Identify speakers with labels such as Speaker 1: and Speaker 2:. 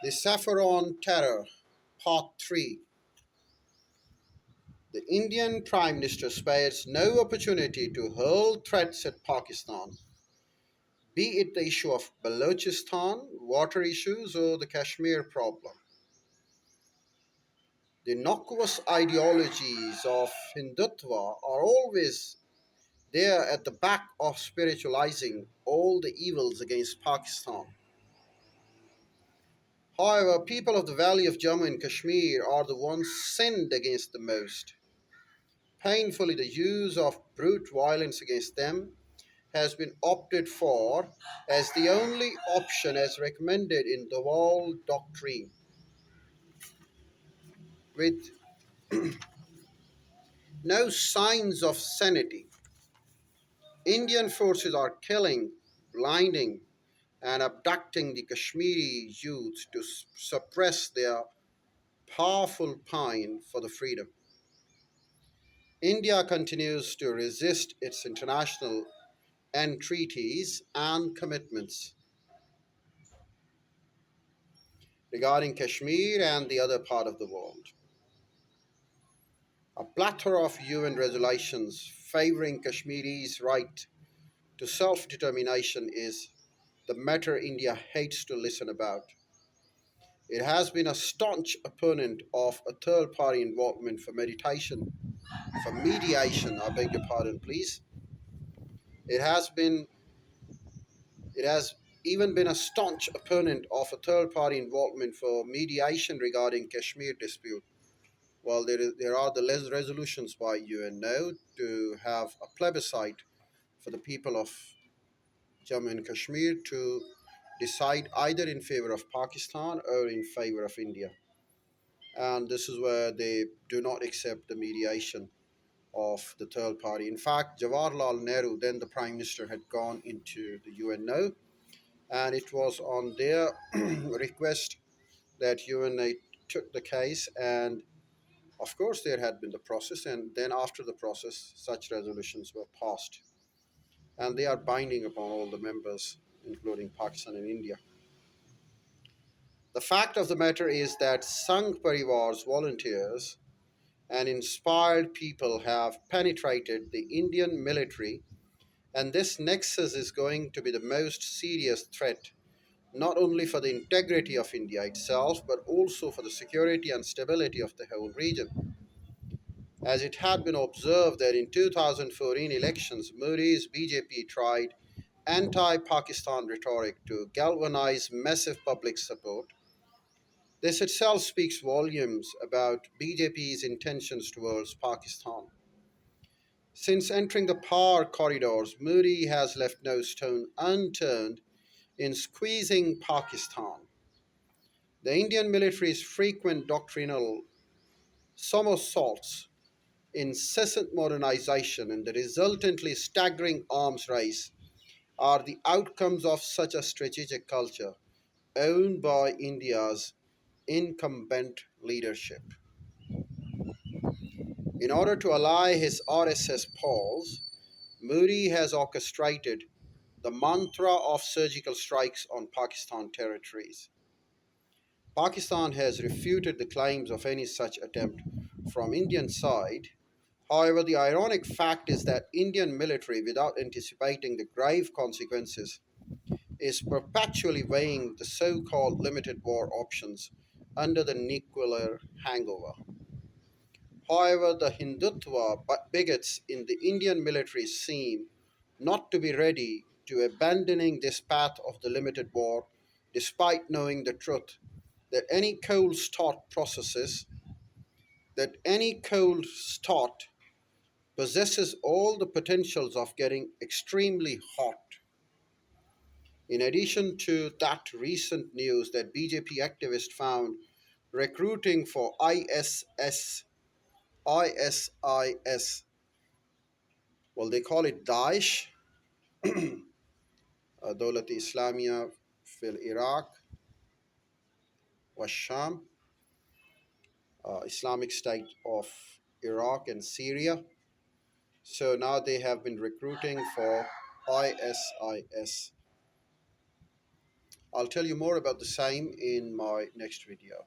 Speaker 1: The Saffron Terror, Part 3. The Indian Prime Minister spares no opportunity to hurl threats at Pakistan, be it the issue of Balochistan, water issues, or the Kashmir problem. The innocuous ideologies of Hindutva are always there at the back of spiritualizing all the evils against Pakistan. However, people of the Valley of Jammu and Kashmir are the ones sinned against the most. Painfully, the use of brute violence against them has been opted for as the only option as recommended in the wall doctrine. With no signs of sanity, Indian forces are killing, blinding, and abducting the Kashmiri youth to suppress their powerful pine for the freedom. India continues to resist its international entreaties and commitments regarding Kashmir and the other part of the world. A plethora of UN resolutions favoring Kashmiri's right to self determination is the matter India hates to listen about. It has been a staunch opponent of a third party involvement for mediation, I beg your pardon, please. It has been it has even been a staunch opponent of a third party involvement for mediation regarding Kashmir dispute. Well, there are the resolutions by UNO to have a plebiscite for the people of Jammu and Kashmir to decide either in favor of Pakistan or in favor of India. And this is where they do not accept the mediation of the third party. In fact, Jawaharlal Nehru, then the Prime Minister, had gone into the UNO, and it was on their request that UNO took the case, and of course, there had been the process, and then after the process, such resolutions were passed, and they are binding upon all the members, including Pakistan and India. The fact of the matter is that Sangh Parivar's volunteers and inspired people have penetrated the Indian military, and this nexus is going to be the most serious threat not only for the integrity of India itself, but also for the security and stability of the whole region. As it had been observed that in 2014 elections, Modi's BJP tried anti Pakistan rhetoric to galvanize massive public support. This itself speaks volumes about BJP's intentions towards Pakistan. Since entering the power corridors, Modi has left no stone unturned in squeezing Pakistan. The Indian military's frequent doctrinal somersaults, incessant modernization, and the resultantly staggering arms race are the outcomes of such a strategic culture owned by India's incumbent leadership. In order to ally his RSS pals, Modi has orchestrated the mantra of surgical strikes on Pakistan territories. Pakistan has refuted the claims of any such attempt from Indian side. However, the ironic fact is that Indian military, without anticipating the grave consequences, is perpetually weighing the so-called limited war options under the nuclear hangover. However, the Hindutva bigots in the Indian military seem not to be ready to abandoning this path of the limited war, despite knowing the truth that any cold start possesses all the potentials of getting extremely hot. In addition to that recent news that BJP activists found recruiting for ISIS, well, they call it Daesh, Dawlat Islamia fil Iraq, Washam, Islamic State of Iraq and Syria. So now they have been recruiting for ISIS. I'll tell you more about the same in my next video.